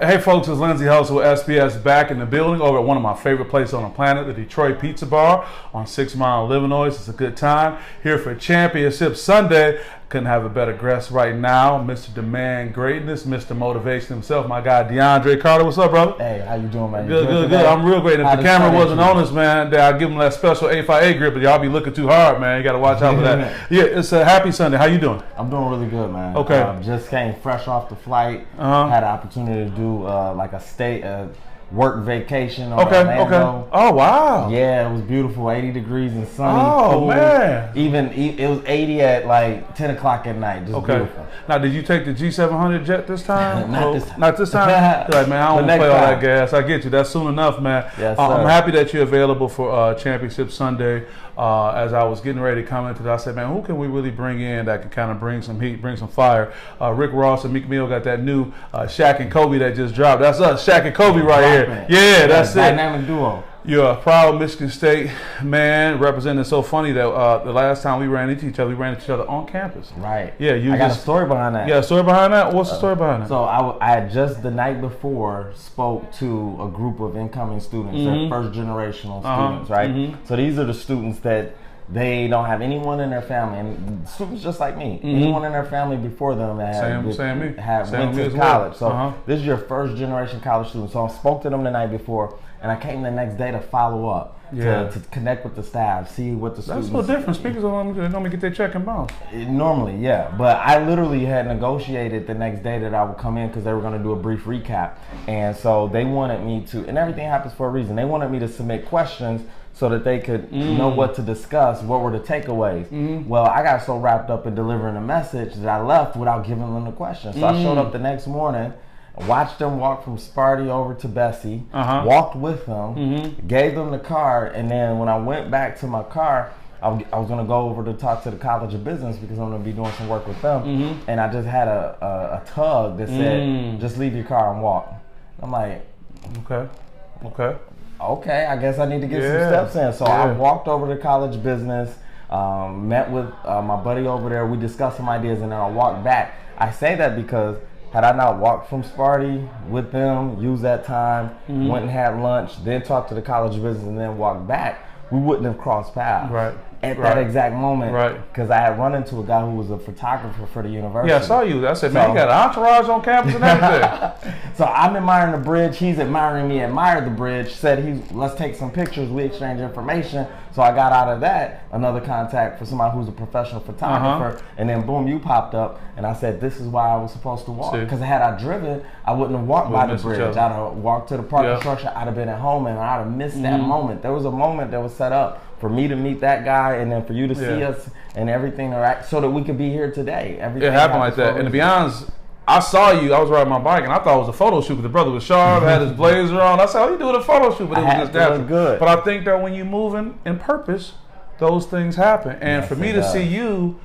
Hey folks, it's Lindsay Hustle with SPS back in the building over at one of my favorite places on the planet, the Detroit Pizza Bar on 6 Mile, Illinois. It's a good time here for Championship Sunday. Couldn't have a better guest right now, Mr. Demand Greatness, Mr. Motivation himself, my guy DeAndre Carter. What's up, brother? Hey, how you doing, man? Good. I'm real great. If the camera wasn't on us, man, I'd give him that special 8x8 grip, but y'all be looking too hard, man. You got to watch out for that. Yeah, it's a happy Sunday. How you doing? I'm doing really good, man. Okay. Just came fresh off the flight. Had an opportunity to do like a work vacation on Orlando. Okay. Oh, wow. Yeah, it was beautiful. 80 degrees and sunny. Oh, cool. Man. It was 80 at like 10 o'clock at night. Just beautiful. Now, did you take the G700 jet this time? Not this time. Not this time? You're like, man, I don't want to play all that gas. I get you. That's soon enough, man. Yes, I'm happy that you're available for Championship Sunday. As I was getting ready to come into that, I said, man, who can we really bring in that can kind of bring some heat, bring some fire? Rick Ross and Meek Mill got that new Shaq and Kobe that just dropped. That's us, Shaq and Kobe right here. Yeah, that's it. Dynamic duo. You're a proud Michigan State man, representing. So funny that the last time we ran into each other on campus. Right. Yeah, I got a story behind that. Yeah, a story behind that? What's the story behind that? So I had just the night before spoke to a group of incoming students, they're first generational students, right? So these are the students that they don't have anyone in their family, and students just like me, anyone in their family before them that went to college. So this is your first generation college student. So I spoke to them the night before, and I came the next day to follow up, to connect with the staff, see what the students. That's so different. Speakers don't normally get their check and bounce. Normally, yeah. But I literally had negotiated the next day that I would come in because they were going to do a brief recap. And so they wanted me to, and everything happens for a reason, they wanted me to submit questions so that they could know what to discuss, what were the takeaways. Well, I got so wrapped up in delivering a message that I left without giving them the questions. So I showed up the next morning, watched them walk from Sparty over to Bessie, walked with them, gave them the card, and then when I went back to my car, I was going to go over to talk to the College of Business because I'm going to be doing some work with them. And I just had a tug that said, just leave your car and walk. I'm like, okay, I guess I need to get some steps in. So I walked over to College of Business, met with my buddy over there. We discussed some ideas, and then I walked back. I say that because had I not walked from Sparty with them, used that time, went and had lunch, then talked to the College of Business, and then walked back, we wouldn't have crossed paths at that exact moment. Because I had run into a guy who was a photographer for the university. Yeah, I saw you. I said, man, you got an entourage on campus and everything. So I'm admiring the bridge. He's admiring me. Admired the bridge. Said, let's take some pictures. We exchange information. So I got out of that another contact for somebody who's a professional photographer. And then boom, you popped up. And I said, this is why I was supposed to walk. Because had I driven, I wouldn't have walked by the bridge. I'd have walked to the parking structure. I'd have been at home, and I'd have missed that moment. There was a moment that was set up for me to meet that guy, and then for you to see us and everything, so that we could be here today. Everything it happened like that. And to be honest, I saw you. I was riding my bike, and I thought it was a photo shoot because the brother was sharp, had his blazer on. I said, "Oh, you doing a photo shoot?" But it was just that good. But I think that when you moving in purpose, those things happen. And for me to see you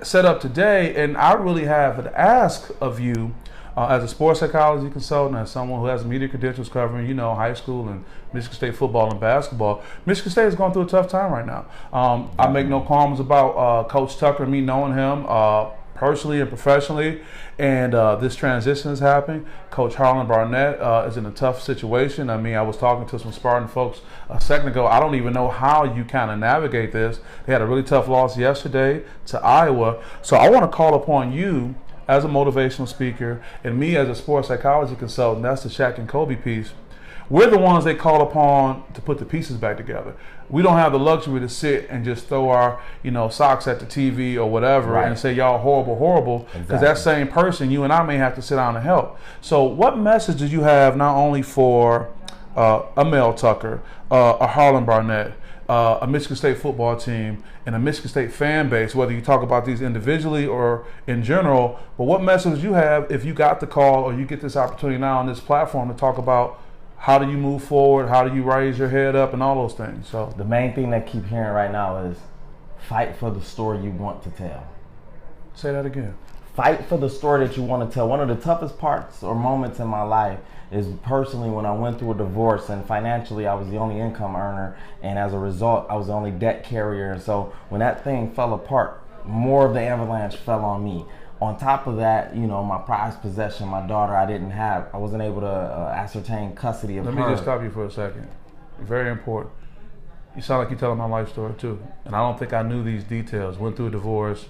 set up today, and I really have an ask of you. As a sports psychology consultant, as someone who has media credentials covering, high school and Michigan State football and basketball, Michigan State is going through a tough time right now. I make no qualms about Coach Tucker, me knowing him personally and professionally, and this transition is happening. Coach Harlan Barnett is in a tough situation. I mean, I was talking to some Spartan folks a second ago. I don't even know how you kind of navigate this. They had a really tough loss yesterday to Iowa. So I want to call upon you as a motivational speaker, and me as a sports psychology consultant. That's the Shaq and Kobe piece. We're the ones they call upon to put the pieces back together. We don't have the luxury to sit and just throw our, socks at the TV or whatever and say y'all horrible, because that same person, you and I may have to sit down and help. So what message do you have not only for a Mel Tucker, a Harlan Barnett, a Michigan State football team, and a Michigan State fan base, whether you talk about these individually or in general, but what message you have if you got the call or you get this opportunity now on this platform to talk about how do you move forward, how do you raise your head up, and all those things? So the main thing that I keep hearing right now is fight for the story you want to tell. Say that again. Fight for the story that you want to tell. One of the toughest parts or moments in my life is personally when I went through a divorce, and financially I was the only income earner, and as a result I was the only debt carrier. And so when that thing fell apart, more of the avalanche fell on me. On top of that, you know, my prized possession, my daughter, I wasn't able to ascertain custody of her. Let me just stop you for a second. Very important. You sound like you're telling my life story too. And I don't think I knew these details. Went through a divorce,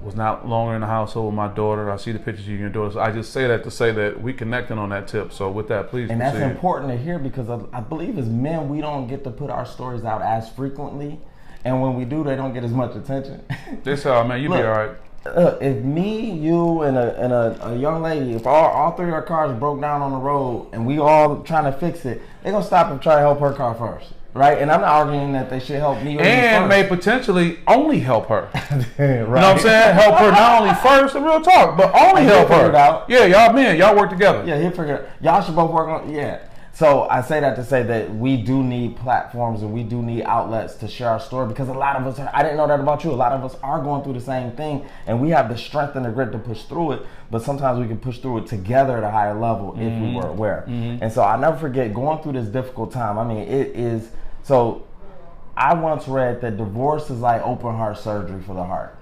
was not longer in the household with my daughter. I see the pictures of you and your daughter. So I just say that to say that we connecting on that tip. So with that, please And proceed. that's important to hear because I believe as men, we don't get to put our stories out as frequently. And when we do, they don't get as much attention. This how, man, you be all right. If me, you, and a young lady, if all three of our cars broke down on the road and we all trying to fix it, they're going to stop and try to help her car first. Right? And I'm not arguing that they should help me or and you may potentially only help her. Right. You know what I'm saying? Help her not only first, in real talk, but only help her. It out. Yeah, y'all men, y'all work together. Yeah, he'll figure it out. Y'all should both work on So I say that to say that we do need platforms and we do need outlets to share our story because a lot of us I didn't know that about you. A lot of us are going through the same thing and we have the strength and the grit to push through it, but sometimes we can push through it together at a higher level if we were aware. And so I'll never forget going through this difficult time. I mean, it is so I once read that divorce is like open heart surgery for the heart.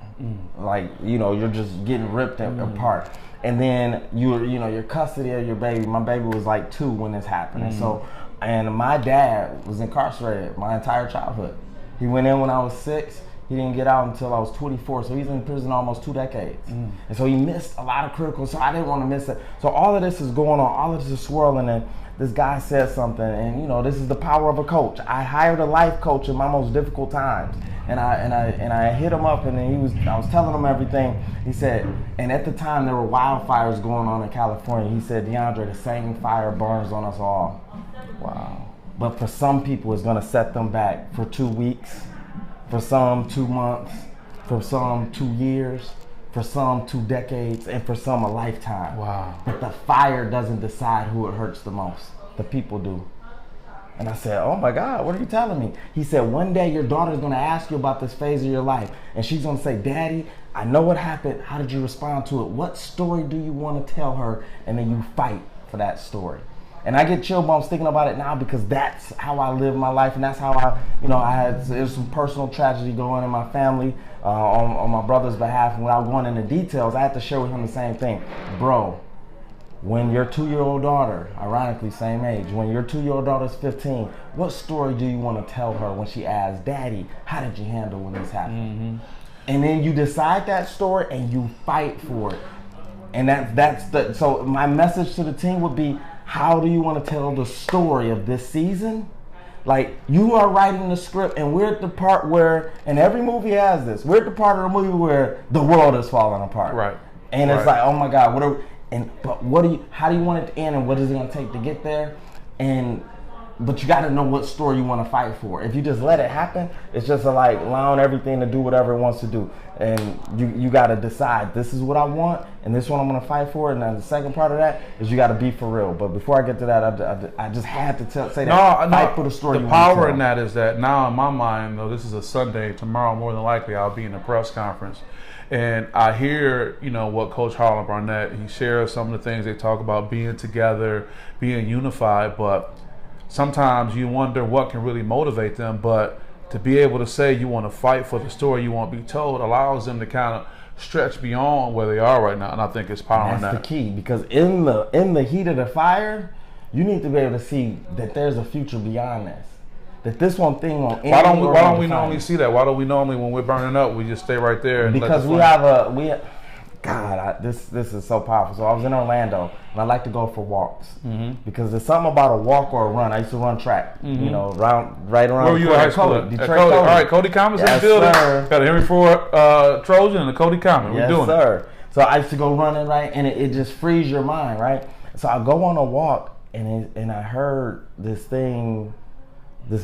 Like, you know, you're just getting ripped apart. And then your custody of your baby. My baby was like 2 when this happened. And so, and my dad was incarcerated my entire childhood. He went in when I was 6. He didn't get out until I was 24. So he's in prison almost 2 decades. And so he missed a lot of critical. So I didn't want to miss it. So all of this is going on. All of this is swirling. And this guy said something. And, you know, this is the power of a coach. I hired a life coach in my most difficult times. And I hit him up, and then I was telling him everything. He said, and at the time there were wildfires going on in California. He said, DeAndre, the same fire burns on us all. Wow. But for some people, it's going to set them back for 2 weeks, for some 2 months, for some 2 years, for some 2 decades, and for some a lifetime. Wow. But the fire doesn't decide who it hurts the most. The people do. And I said, oh my God, what are you telling me? He said, one day your daughter's going to ask you about this phase of your life. And she's going to say, Daddy, I know what happened. How did you respond to it? What story do you want to tell her? And then you fight for that story. And I get chill bumps thinking about it now because that's how I live my life. And that's how there's some personal tragedy going in my family on my brother's behalf. And without going into details, I had to share with him the same thing. Bro, when your 2-year-old daughter, ironically same age, when your 2-year-old daughter's 15, what story do you want to tell her when she asks, Daddy, how did you handle when this happened? And then you decide that story and you fight for it. And so my message to the team would be, how do you want to tell the story of this season? Like, you are writing the script and we're at the part where, and every movie has this, we're at the part of the movie where the world is falling apart. Right. And it's like, oh my God, how do you want it to end and what is it going to take to get there? But you got to know what story you want to fight for. If you just let it happen, it's just like allowing everything to do whatever it wants to do. And you got to decide, this is what I want and this one I'm going to fight for. And then the second part of that is you got to be for real. But before I get to that, I just had to say that. Fight for the story. The power in that is that now in my mind, though, this is a Sunday. Tomorrow, more than likely, I'll be in a press conference. And I hear, what Coach Harlan Barnett, he shares some of the things they talk about being together, being unified, but sometimes you wonder what can really motivate them. But to be able to say you want to fight for the story you want to be told allows them to kind of stretch beyond where they are right now. And I think it's power in that. That's the key, because in the heat of the fire, you need to be able to see that there's a future beyond this. That this one thing won't end. Why don't we normally see that? Why don't we normally, when we're burning up, we just stay right there? And because this is so powerful. So I was in Orlando, and I like to go for walks because there's something about a walk or a run. I used to run track, right around. Where were you at high school? Detroit. Cody. All right, Cody Commons in the building. Sir. Got a Henry Ford Trojan and a Cody Commons. We're doing it. So I used to go running, right, and it just frees your mind, right. So I go on a walk, and I heard this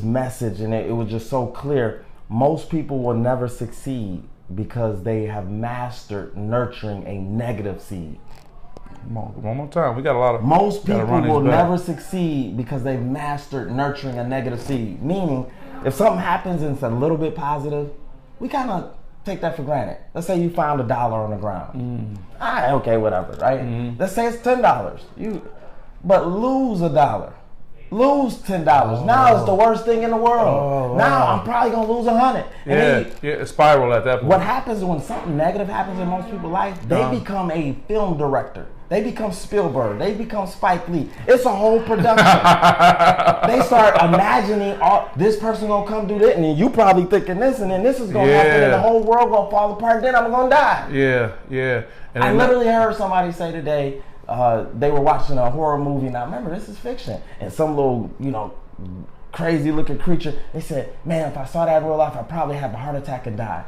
message, and it was just so clear. Most people will never succeed because they have mastered nurturing a negative seed. One more time. We got a lot of. Most people will never succeed because they've mastered nurturing a negative seed. Meaning, if something happens and it's a little bit positive, we kind of take that for granted. Let's say you found $1 on the ground. Okay, whatever, right? Let's say it's $10. But lose $1. lose $10. Now it's the worst thing in the world. Now I'm probably gonna lose $100. It's spiral at that point. What happens when something negative happens in most people's life? They become a film director. They become Spielberg. They become Spike Lee. It's a whole production. They start imagining, this person gonna come do this, and then you probably thinking this, and then this is gonna happen, and the whole world gonna fall apart. And then I'm gonna die. And I literally heard somebody say today, they were watching a horror movie. Now remember, this is fiction, and some little, crazy looking creature. They said, "Man, if I saw that in real life, I'd probably have a heart attack and die."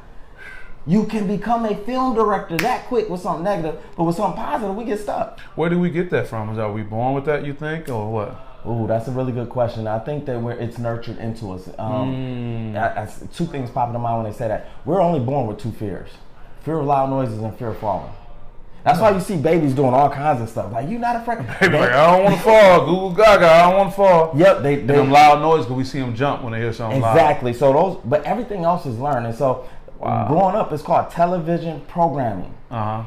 You can become a film director that quick with something negative, but with something positive, we get stuck. Where do we get that from? Are we born with that, you think, or what? Ooh, that's a really good question. I think that it's nurtured into us. Two things pop into mind when they say that. We're only born with two fears: fear of loud noises and fear of falling. That's why you see babies doing all kinds of stuff. Like, you're not afraid. Baby, like, I don't want to fall. Google Gaga, I don't want to fall. Yep, they them loud noises because we see them jump when they hear something loud. Exactly. So but everything else is learned. And so growing up, it's called television programming.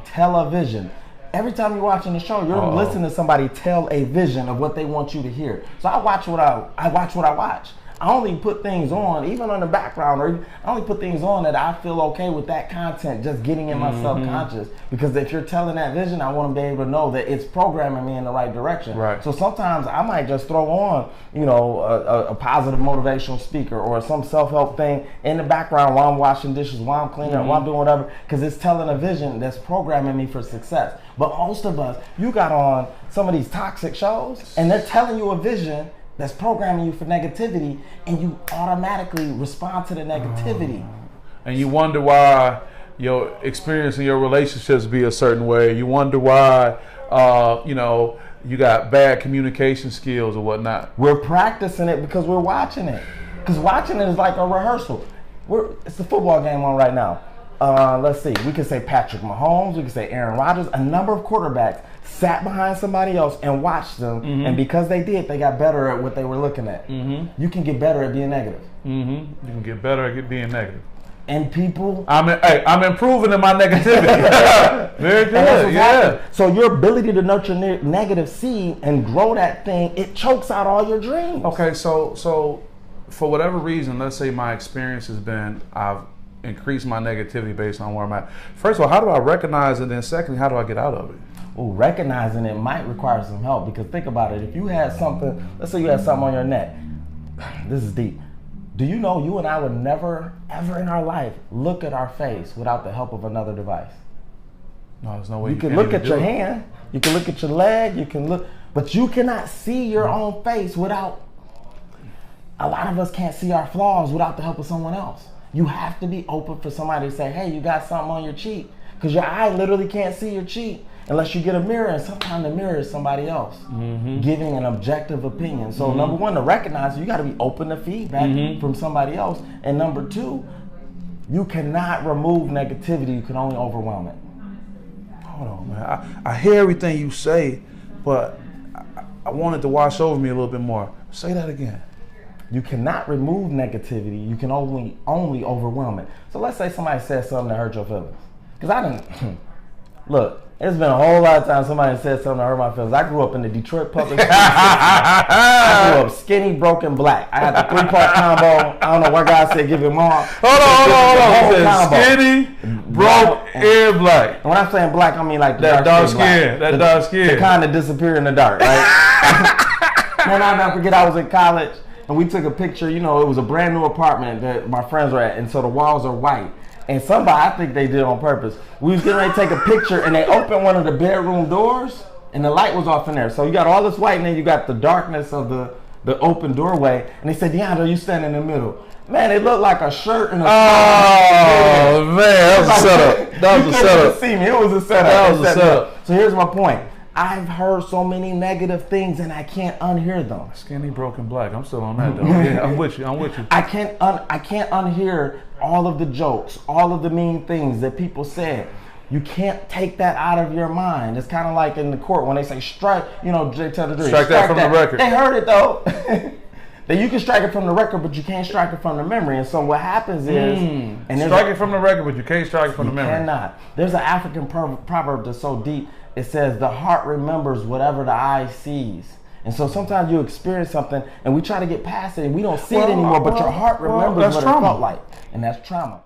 Television. Every time you're watching the show, you're listening to somebody tell a vision of what they want you to hear. So I watch what I watch. I only put things on, even on the background, or I only put things on that I feel okay with that content just getting in my subconscious. Because if you're telling that vision, I want to be able to know that it's programming me in the right direction. Right. So sometimes I might just throw on, a positive motivational speaker or some self-help thing in the background while I'm washing dishes, while I'm cleaning up, while I'm doing whatever, because it's telling a vision that's programming me for success. But most of us, you got on some of these toxic shows, and they're telling you a vision that's programming you for negativity, and you automatically respond to the negativity. And you wonder why your experience in your relationships be a certain way. You wonder why, you got bad communication skills or whatnot. We're practicing it because we're watching it. Because watching it is like a rehearsal. It's the football game on right now. Let's see. We could say Patrick Mahomes. We could say Aaron Rodgers. A number of quarterbacks sat behind somebody else and watched them, and because they did, they got better at what they were looking at. You can get better at being negative. You can get better at being negative. And people, I'm improving in my negativity. Very good. Yeah. So your ability to nurture negative seed and grow that thing, it chokes out all your dreams. Okay, so for whatever reason, let's say my experience has been I've increased my negativity based on where I'm at. First of all, how do I recognize it? And then secondly, how do I get out of it? Ooh, recognizing it might require some help, because think about it. If you had something, let's say you had something on your neck. This is deep. Do you know you and I would never, ever in our life look at our face without the help of another device? No, there's no way you can look at your hand, you can look at your leg, you can look, but you cannot see your own face without, a lot of us can't see our flaws without the help of someone else. You have to be open for somebody to say, hey, you got something on your cheek. Because your eye literally can't see your cheek unless you get a mirror, and sometimes the mirror is somebody else giving an objective opinion. So number one, to recognize, you got to be open to feedback from somebody else. And number two, you cannot remove negativity, you can only overwhelm it. Hold on, man. I hear everything you say, but I want it to wash over me a little bit more. Say that again. You cannot remove negativity, you can only overwhelm it. So let's say somebody says something that hurt your feelings. Because I didn't, look, there's been a whole lot of times somebody said something that hurt my feelings. I grew up in the Detroit public school system. I grew up skinny, broken, black. I had the 3-part combo. I don't know what God said, give him all. Hold on. Skinny, broke, and black. And when I'm saying black, I mean like the that dark skin. That dark skin. The kind that disappear in the dark, right? Man, I'll never forget, I was in college, and we took a picture. It was a brand new apartment that my friends were at, and so the walls are white. And somebody, I think they did on purpose, we was getting ready to take a picture, and they opened one of the bedroom doors, and the light was off in there. So you got all this white, and then you got the darkness of the open doorway. And they said, DeAndre, you stand in the middle. Man, it looked like a shirt and a Oh, man, that was a setup. That was a setup. See me, it was a setup. That was a setup. So here's my point. I've heard so many negative things, and I can't unhear them. Skinny, broken, black. I'm still on that, though. Yeah, I'm with you. I can't unhear all of the jokes, all of the mean things that people said. You can't take that out of your mind. It's kind of like in the court when they say strike, they tell the jury, strike that from the record. They heard it, though. That you can strike it from the record, but you can't strike it from the memory. And so what happens is... strike it from the record, but you can't strike it from the memory. You cannot. There's an African proverb that's so deep. It says, the heart remembers whatever the eye sees. And so sometimes you experience something and we try to get past it and we don't see it anymore, but your heart remembers what it felt like. And that's trauma.